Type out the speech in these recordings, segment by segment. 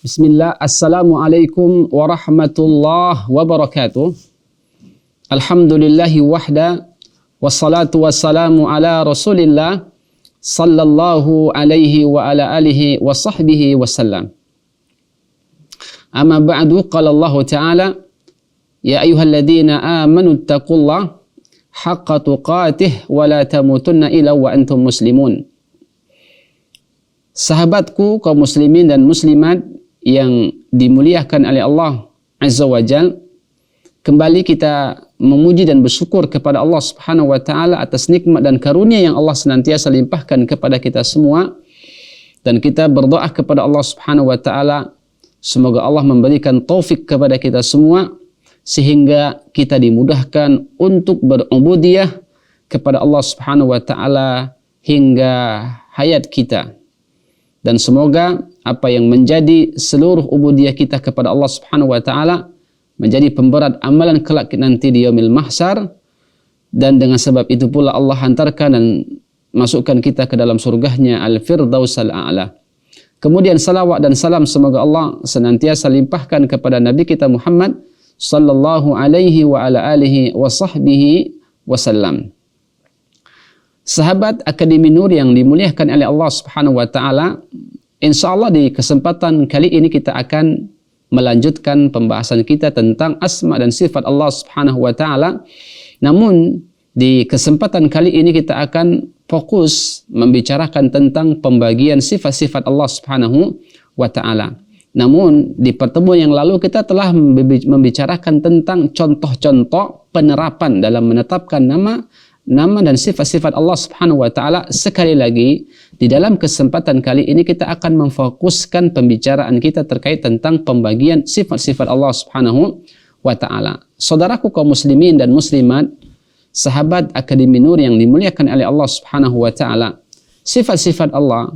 Bismillah, Assalamualaikum warahmatullahi wabarakatuh. Alhamdulillahi wahda, wassalatu wassalamu ala rasulillah, sallallahu alaihi wa ala alihi wa sahbihi wasallam. Amma ba'du, qala Allah ta'ala, ya ayyuhalladzina amanu attaqullah haqqa tuqatih wa la tamutunna illa wa antum muslimun. Sahabatku kaum muslimin dan muslimat yang dimuliakan oleh Allah Azza wa Jal, kembali kita memuji dan bersyukur kepada Allah Subhanahu wa Ta'ala atas nikmat dan karunia yang Allah senantiasa limpahkan kepada kita semua, dan kita berdoa kepada Allah Subhanahu wa Ta'ala semoga Allah memberikan taufik kepada kita semua sehingga kita dimudahkan untuk berubudiyah kepada Allah Subhanahu wa Ta'ala hingga hayat kita. Dan semoga apa yang menjadi seluruh ubudiyah kita kepada Allah Subhanahu wa Ta'ala menjadi pemberat amalan kelak nanti di yaumil mahsyar, dan dengan sebab itu pula Allah hantarkan dan masukkan kita ke dalam surganya Al-Firdaus Al-A'la. Kemudian salawat dan salam semoga Allah senantiasa limpahkan kepada Nabi kita Muhammad sallallahu alaihi wa ala alihi wa sahbihi wasallam. Sahabat Akademi Nur yang dimuliakan oleh Allah Subhanahu wa Ta'ala, insyaallah di kesempatan kali ini kita akan melanjutkan pembahasan kita tentang asma dan sifat Allah Subhanahu wa Ta'ala. Namun di kesempatan kali ini kita akan fokus membicarakan tentang pembagian sifat-sifat Allah Subhanahu wa Ta'ala. Namun di pertemuan yang lalu kita telah membicarakan tentang contoh-contoh penerapan dalam menetapkan nama dan sifat-sifat Allah Subhanahu wa Ta'ala. Sekali lagi, di dalam kesempatan kali ini kita akan memfokuskan pembicaraan kita terkait tentang pembagian sifat-sifat Allah Subhanahu wa Ta'ala. Saudaraku kaum muslimin dan muslimat, sahabat Akademi Nur yang dimuliakan oleh Allah Subhanahu wa Ta'ala, sifat-sifat Allah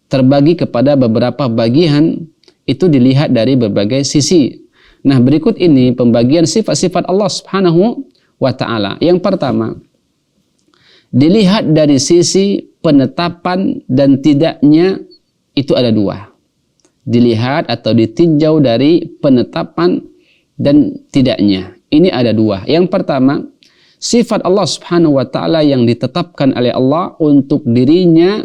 terbagi kepada beberapa bagian, itu dilihat dari berbagai sisi. Nah, berikut ini pembagian sifat-sifat Allah Subhanahu wa Ta'ala. Yang pertama, dilihat dari sisi penetapan dan tidaknya, itu ada dua. Dilihat atau ditinjau dari penetapan dan tidaknya, ini ada dua. Yang pertama, sifat Allah Subhanahu wa Ta'ala yang ditetapkan oleh Allah untuk dirinya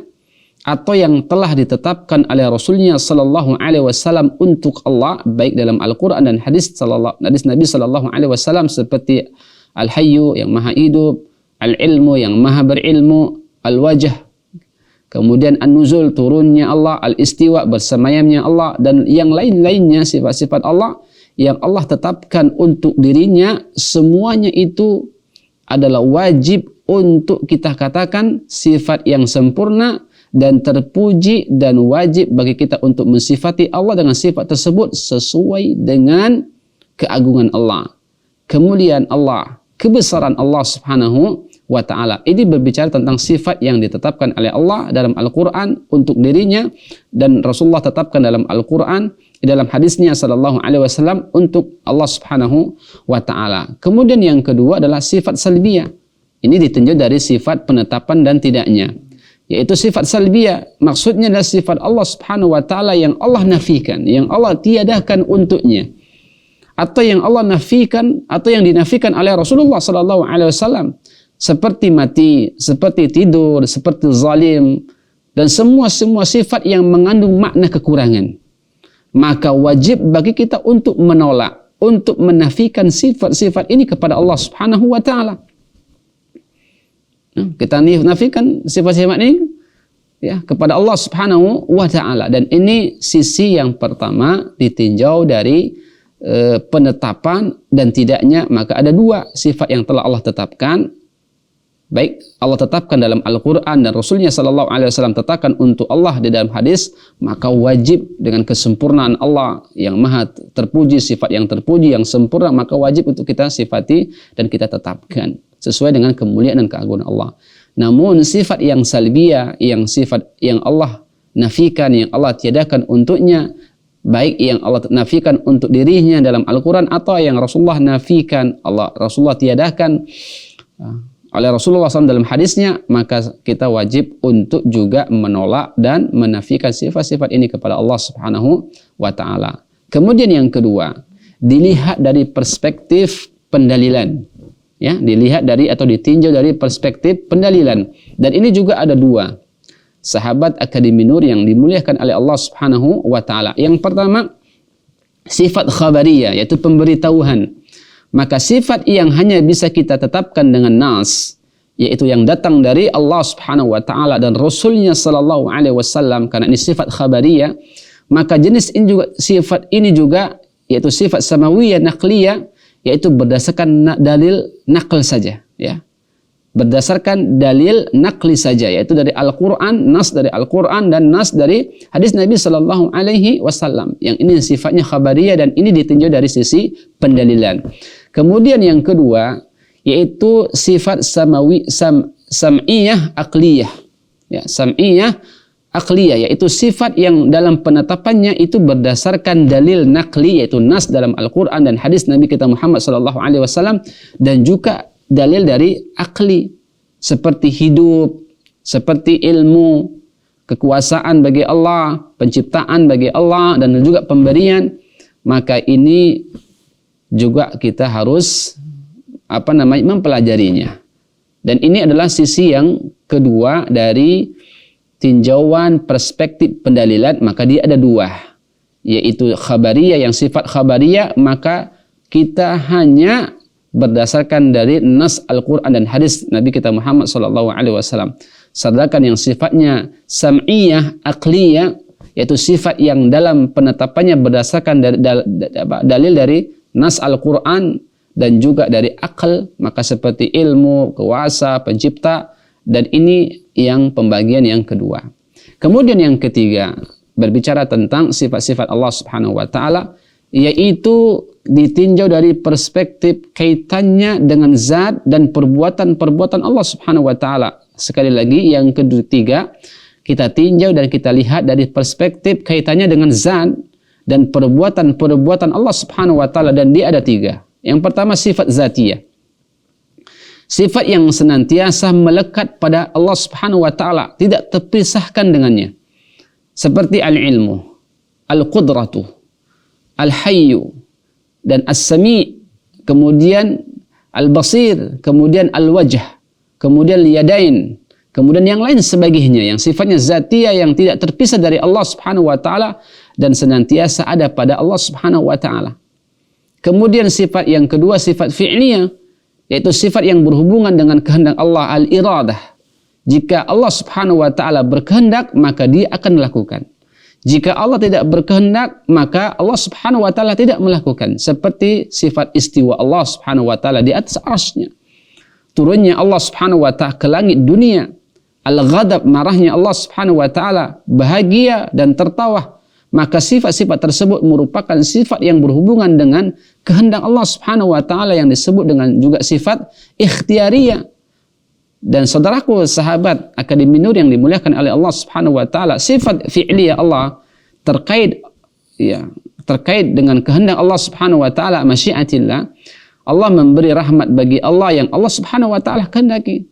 atau yang telah ditetapkan oleh Rasulnya Sallallahu Alaihi Wasallam untuk Allah, baik dalam Al-Quran dan hadis Nabi Sallallahu Alaihi Wasallam, seperti Al-Hayyu yang maha hidup, Al-Ilmu yang maha berilmu, Al-Wajh, kemudian An-Nuzul turunnya Allah, Al-Istiwa bersemayamnya Allah, dan yang lain-lainnya sifat-sifat Allah yang Allah tetapkan untuk dirinya, semuanya itu adalah wajib untuk kita katakan sifat yang sempurna dan terpuji, dan wajib bagi kita untuk mensifati Allah dengan sifat tersebut sesuai dengan keagungan Allah, kemuliaan Allah, kebesaran Allah Subhanahu wa Ta'ala. Ini berbicara tentang sifat yang ditetapkan oleh Allah dalam Al-Quran untuk dirinya, dan Rasulullah tetapkan dalam Al-Quran, dalam hadisnya Sallallahu Alaihi Wasallam untuk Allah Subhanahu wa Ta'ala. Kemudian yang kedua adalah sifat salbiyah. Ini ditinjau dari sifat penetapan dan tidaknya, yaitu sifat salbiyah. Maksudnya adalah sifat Allah Subhanahu wa Ta'ala yang Allah nafikan, yang Allah tiadakan untuknya, atau yang Allah nafikan atau yang dinafikan oleh Rasulullah sallallahu alaihi wasallam, seperti mati, seperti tidur, seperti zalim, dan semua sifat yang mengandung makna kekurangan. Maka wajib bagi kita untuk menolak, untuk menafikan sifat-sifat ini kepada Allah Subhanahu wa Ta'ala. Kita nafikan sifat-sifat ini ya kepada Allah Subhanahu wa Ta'ala, dan ini sisi yang pertama ditinjau dari penetapan dan tidaknya. Maka ada dua sifat yang telah Allah tetapkan, baik Allah tetapkan dalam Al-Quran dan Rasulnya Sallallahu Alaihi Wasallam tetapkan untuk Allah di dalam hadis, maka wajib dengan kesempurnaan Allah yang maha terpuji, sifat yang terpuji yang sempurna, maka wajib untuk kita sifati dan kita tetapkan sesuai dengan kemuliaan dan keagungan Allah. Namun sifat yang salbiyah, yang sifat yang Allah nafikan, yang Allah tiadakan untuknya, baik yang Allah nafikan untuk dirinya dalam Al-Quran atau yang Rasulullah nafikan, Rasulullah tiadakan, oleh Rasulullah SAW dalam hadisnya, maka kita wajib untuk juga menolak dan menafikan sifat-sifat ini kepada Allah Subhanahu wa taala. Kemudian yang kedua, dilihat dari perspektif pendalilan. Ya, dilihat dari atau ditinjau dari perspektif pendalilan. Dan ini juga ada dua. Sahabat Akademi Nur yang dimuliakan oleh Allah Subhanahu wa taala. Yang pertama, sifat khabariyah, yaitu pemberitahuan. Maka sifat yang hanya bisa kita tetapkan dengan nas, yaitu yang datang dari Allah Subhanahu wa taala dan Rasulnya sallallahu alaihi wasallam, karena ini sifat khabariyah, maka jenis ini juga, sifat ini juga yaitu sifat samawiyah naqliyah, yaitu berdasarkan dalil nakal saja, ya. Berdasarkan dalil nakli saja, yaitu dari Al-Quran, nas dari Al-Quran dan nas dari hadis Nabi sallallahu alaihi wasallam. Yang ini sifatnya khabariyah dan ini ditinjau dari sisi pendalilan. Kemudian yang kedua, yaitu sifat sam'iyah aqliyah. Ya, sam'iyah aqliyah, yaitu sifat yang dalam penetapannya itu berdasarkan dalil nakli, yaitu nas dalam Al-Quran dan hadis Nabi kita Muhammad sallallahu alaihi wasallam, dan juga dalil dari akli, seperti hidup, seperti ilmu, kekuasaan bagi Allah, penciptaan bagi Allah, dan juga pemberian. Maka ini juga kita harus mempelajarinya. Dan ini adalah sisi yang kedua dari tinjauan perspektif pendalilan. Maka dia ada dua, yaitu khabariyah, yang sifat khabariyah maka kita hanya berdasarkan dari nas Al-Quran dan hadis Nabi kita Muhammad SAW. Sedangkan yang sifatnya sam'iyah aqliyah, yaitu sifat yang dalam penetapannya berdasarkan dalil dari nas Al-Quran dan juga dari akal, maka seperti ilmu, kuasa, pencipta, dan ini yang pembagian yang kedua. Kemudian yang ketiga, berbicara tentang sifat-sifat Allah Subhanahu wa taala, yaitu ditinjau dari perspektif kaitannya dengan zat dan perbuatan-perbuatan Allah Subhanahu wa taala. Sekali lagi yang ketiga, kita tinjau dan kita lihat dari perspektif kaitannya dengan zat dan perbuatan-perbuatan Allah Subhanahu wa taala, dan dia ada tiga. Yang pertama, sifat zatiyah. Sifat yang senantiasa melekat pada Allah Subhanahu wa taala, tidak terpisahkan dengannya. Seperti al-ilmu, al-qudratu, al-hayyu, dan as-sami', kemudian al-basir, kemudian al-wajh, kemudian yadain, kemudian yang lain sebagainya yang sifatnya zatiyah, yang tidak terpisah dari Allah Subhanahu wa taala dan senantiasa ada pada Allah Subhanahu wa taala. Kemudian sifat yang kedua, sifat fi'liyah, yaitu sifat yang berhubungan dengan kehendak Allah, al-iradah. Jika Allah Subhanahu wa taala berkehendak, maka dia akan melakukan. Jika Allah tidak berkehendak, maka Allah Subhanahu wa taala tidak melakukan. Seperti sifat istiwa Allah Subhanahu wa taala di atas arsy-Nya. Turunnya Allah Subhanahu wa taala ke langit dunia. Al-ghadab, marahnya Allah Subhanahu wa taala, bahagia dan tertawa. Maka sifat-sifat tersebut merupakan sifat yang berhubungan dengan kehendak Allah Subhanahu wa taala, yang disebut dengan juga sifat ikhtiyariyah. Dan saudaraku sahabat Akademi Nur yang dimuliakan oleh Allah Subhanahu wa taala, sifat fi'liyah Allah terkait dengan kehendak Allah Subhanahu wa taala, masyiatillah. Allah memberi rahmat bagi Allah yang Allah Subhanahu wa taala kehendaki.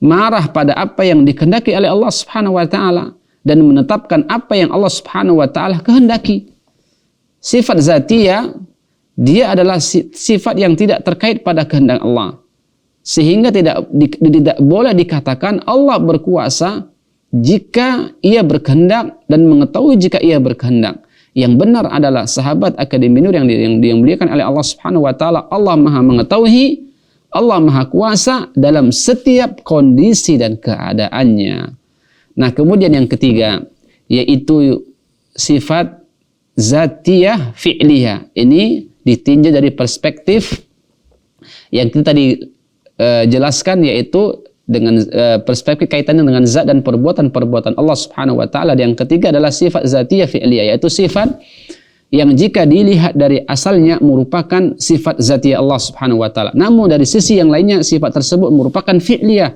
Marah pada apa yang dikehendaki oleh Allah Subhanahu wa taala dan menetapkan apa yang Allah Subhanahu wa taala kehendaki. Sifat zatiyah, dia adalah sifat yang tidak terkait pada kehendak Allah. Sehingga tidak boleh dikatakan Allah berkuasa jika ia berkehendak dan mengetahui jika ia berkehendak. Yang benar adalah sahabat Akademi Nur yang dimuliakan oleh Allah Subhanahu wa taala, Allah Maha mengetahui, Allah Maha kuasa dalam setiap kondisi dan keadaannya. Nah, kemudian yang ketiga, yaitu sifat zatiyah fi'liyah. Ini ditinjau dari perspektif yang kita tadi jelaskan, yaitu dengan perspektif kaitannya dengan zat dan perbuatan-perbuatan Allah Subhanahu wa taala. Yang ketiga adalah sifat zatiyah fi'liyah, yaitu sifat yang jika dilihat dari asalnya merupakan sifat zatiyah Allah Subhanahu wa taala. Namun dari sisi yang lainnya sifat tersebut merupakan fi'liyah.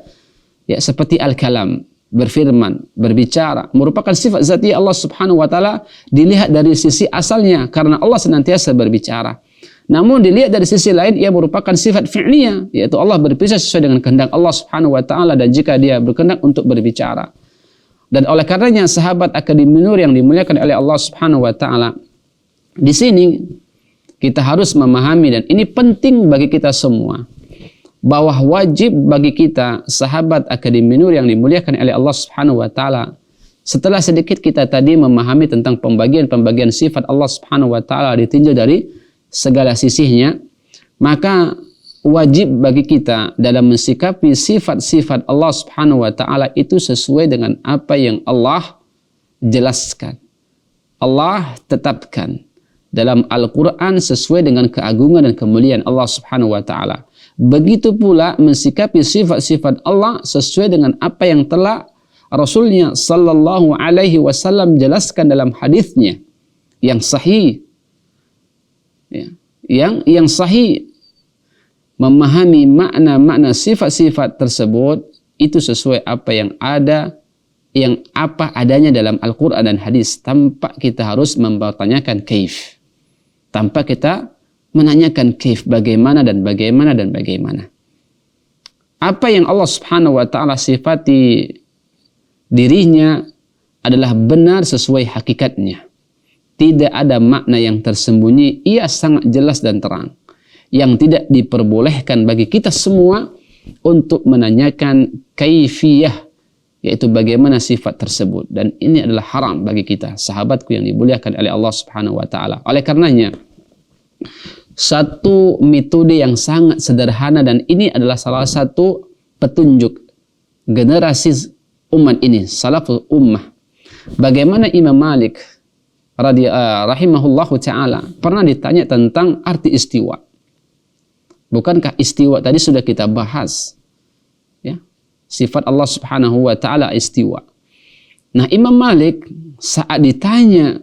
Ya, seperti al-kalam, berfirman, berbicara, merupakan sifat zatiyah Allah Subhanahu wa taala dilihat dari sisi asalnya karena Allah senantiasa berbicara. Namun dilihat dari sisi lain, ia merupakan sifat fi'liyah, yaitu Allah berbicara sesuai dengan kehendak Allah Subhanahu wa taala, dan jika dia berkehendak untuk berbicara. Dan oleh karenanya sahabat Akademi Nur yang dimuliakan oleh Allah Subhanahu wa taala, di sini kita harus memahami, dan ini penting bagi kita semua, bahwa wajib bagi kita sahabat Akademi Nur yang dimuliakan oleh Allah Subhanahu wa taala, setelah sedikit kita tadi memahami tentang pembagian-pembagian sifat Allah Subhanahu wa taala ditinjau dari segala sisinya, maka wajib bagi kita dalam mensikapi sifat-sifat Allah Subhanahu wa taala itu sesuai dengan apa yang Allah jelaskan, Allah tetapkan dalam Al-Quran sesuai dengan keagungan dan kemuliaan Allah Subhanahu wa taala. Begitu pula mensikapi sifat-sifat Allah sesuai dengan apa yang telah Rasulnya sallallahu alaihi wasallam jelaskan dalam hadisnya yang sahih. Yang sahih, memahami makna-makna sifat-sifat tersebut itu sesuai apa yang ada, yang apa adanya dalam Al-Quran dan hadis, tanpa kita harus mempertanyakan kaif, tanpa kita menanyakan kaif, bagaimana dan bagaimana dan bagaimana. Apa yang Allah Subhanahu wa taala sifati dirinya adalah benar sesuai hakikatnya. Tidak ada makna yang tersembunyi, ia sangat jelas dan terang, yang tidak diperbolehkan bagi kita semua untuk menanyakan kaifiyah, yaitu bagaimana sifat tersebut. Dan ini adalah haram bagi kita, sahabatku yang dimuliakan oleh Allah Subhanahu wa taala. Oleh karenanya, satu metode yang sangat sederhana, dan ini adalah salah satu petunjuk generasi umat ini, salaful ummah. Bagaimana Imam Malik rahimahullahu ta'ala pernah ditanya tentang arti istiwa. Bukankah istiwa tadi sudah kita bahas, ya? Sifat Allah Subhanahu wa ta'ala istiwa. Nah, Imam Malik saat ditanya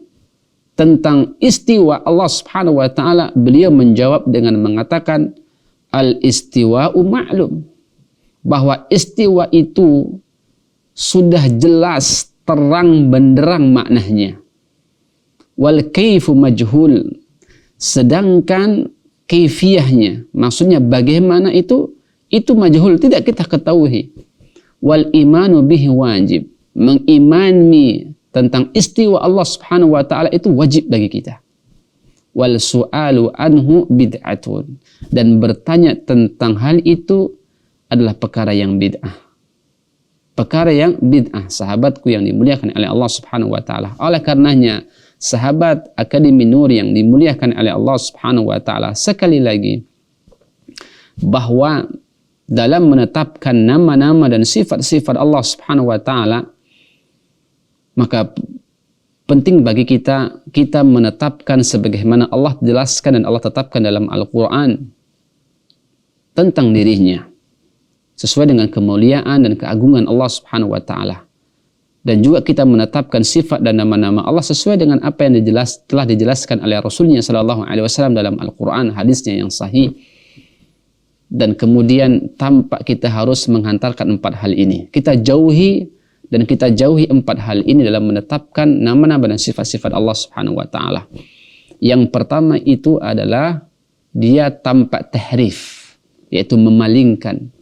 tentang istiwa Allah Subhanahu wa ta'ala, beliau menjawab dengan mengatakan al-istiwa'u ma'lum, bahwa istiwa itu sudah jelas terang benderang maknanya. Wal kaifu majhul, sedangkan kaifiyahnya, maksudnya bagaimana itu majhul, tidak kita ketahui. Wal imanu bihi wajib, mengimani tentang istiwa Allah Subhanahu wa taala itu wajib bagi kita. Wal su'alu anhu bid'atun, dan bertanya tentang hal itu adalah perkara yang bid'ah. Perkara yang bid'ah, sahabatku yang dimuliakan oleh Allah Subhanahu wa taala. Oleh karenanya, sahabat Akademi Nur yang dimuliakan oleh Allah Subhanahu wa taala, sekali lagi, bahwa dalam menetapkan nama-nama dan sifat-sifat Allah Subhanahu wa taala, maka penting bagi kita menetapkan sebagaimana Allah jelaskan dan Allah tetapkan dalam Al-Quran tentang dirinya, sesuai dengan kemuliaan dan keagungan Allah Subhanahu wa taala. Dan juga kita menetapkan sifat dan nama-nama Allah sesuai dengan apa yang telah dijelaskan oleh Rasulnya sallallahu alaihi wasallam dalam Al-Quran, hadisnya yang sahih. Dan kemudian tanpa kita harus menghantarkan 4 hal ini, kita jauhi 4 hal ini dalam menetapkan nama-nama dan sifat-sifat Allah Subhanahu wa taala. Yang pertama itu adalah dia tanpa tahrif, yaitu memalingkan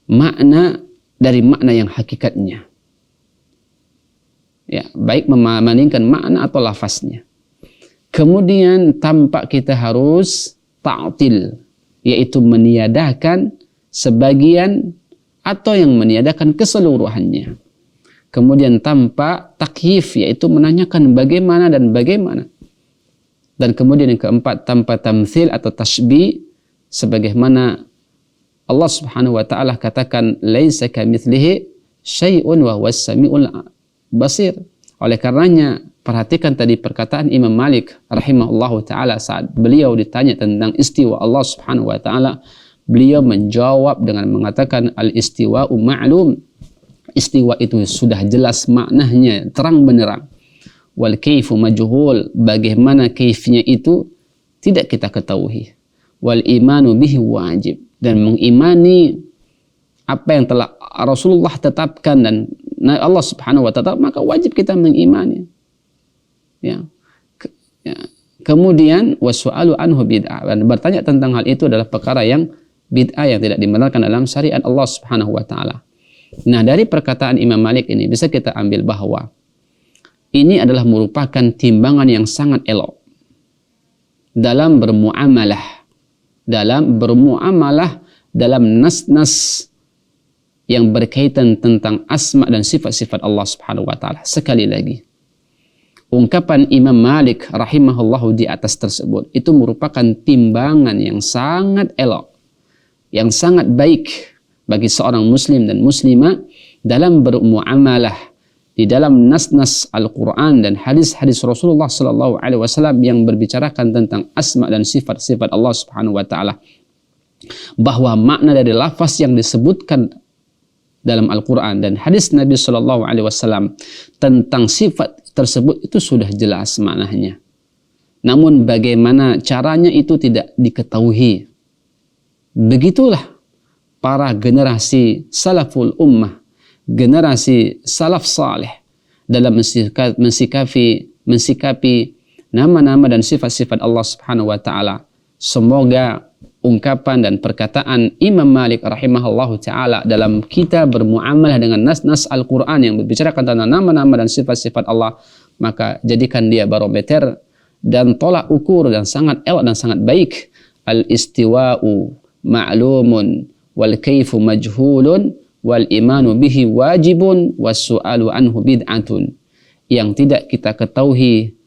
makna dari makna yang hakikatnya. Ya, baik memalingkan makna atau lafaznya. Kemudian tanpa kita harus ta'til, yaitu meniadakan sebagian atau yang meniadakan keseluruhannya. Kemudian tanpa takyif, yaitu menanyakan bagaimana dan bagaimana. Dan kemudian yang keempat, tanpa tamthil atau tashbih, sebagaimana Allah Subhanahu wa taala katakan laisa kamitslihi syai'un wa huwas samiul basir. Oleh karenanya, perhatikan tadi perkataan Imam Malik rahimahullahu taala saat beliau ditanya tentang istiwa Allah Subhanahu wa taala, beliau menjawab dengan mengatakan al-istiwa'u ma'lum. Istiwa itu sudah jelas maknanya, terang benderang. Wal kaifu majhul, bagaimana kaifnya itu tidak kita ketahui. Wal imanu bihi wajib, dan mengimani apa yang telah Rasulullah tetapkan dan Allah Subhanahu wa taala, maka wajib kita mengimani. Ya. Kemudian wasu'alu anhu bid'ah, dan bertanya tentang hal itu adalah perkara yang bid'ah yang tidak dibenarkan dalam syariat Allah Subhanahu wa taala. Nah, dari perkataan Imam Malik ini bisa kita ambil bahwa ini adalah merupakan timbangan yang sangat elok dalam bermuamalah dalam nas-nas yang berkaitan tentang asma dan sifat-sifat Allah Subhanahu wa taala. Sekali lagi, ungkapan Imam Malik rahimahullahu di atas tersebut itu merupakan timbangan yang sangat elok, yang sangat baik bagi seorang muslim dan muslimah dalam bermuamalah di dalam nas-nas Al-Quran dan hadis-hadis Rasulullah Sallallahu Alaihi Wasallam yang berbicarakan tentang asma dan sifat-sifat Allah Subhanahu Wa Taala, bahwa makna dari lafaz yang disebutkan dalam Al-Quran dan hadis Nabi Sallallahu Alaihi Wasallam tentang sifat tersebut itu sudah jelas maknanya. Namun bagaimana caranya itu tidak diketahui. Begitulah para generasi salaful ummah, generasi salaf saleh dalam mensikapi nama-nama dan sifat-sifat Allah Subhanahu wa taala. Semoga ungkapan dan perkataan Imam Malik rahimahullahu taala dalam kita bermuamalah dengan nas-nas Al-Qur'an yang berbicara tentang nama-nama dan sifat-sifat Allah, maka jadikan dia barometer dan tolak ukur dan sangat elok dan sangat baik. Al-istiwa'u ma'lumun wal kaifu majhulun wal imanu bihi wajibun wassu'alu anhu bid'atun. Yang tidak kita ketahui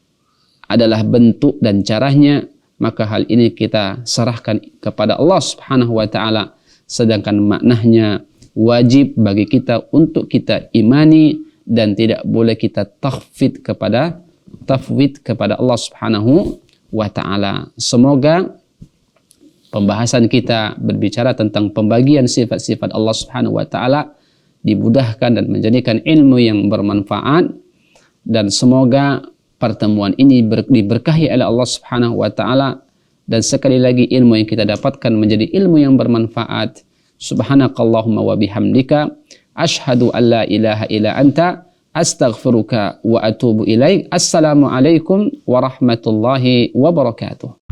adalah bentuk dan caranya, maka hal ini kita serahkan kepada Allah Subhanahu wa taala, sedangkan maknanya wajib bagi kita untuk kita imani dan tidak boleh kita tafwid kepada Allah Subhanahu wa taala. Semoga pembahasan kita berbicara tentang pembagian sifat-sifat Allah Subhanahu wa taala dimudahkan dan menjadikan ilmu yang bermanfaat, dan semoga pertemuan ini diberkahi oleh Allah Subhanahu wa taala, dan sekali lagi ilmu yang kita dapatkan menjadi ilmu yang bermanfaat. Subhanakallahumma wa bihamdika asyhadu an la ilaha illa anta astaghfiruka wa atubu ilaik. Assalamualaikum warahmatullahi wabarakatuh.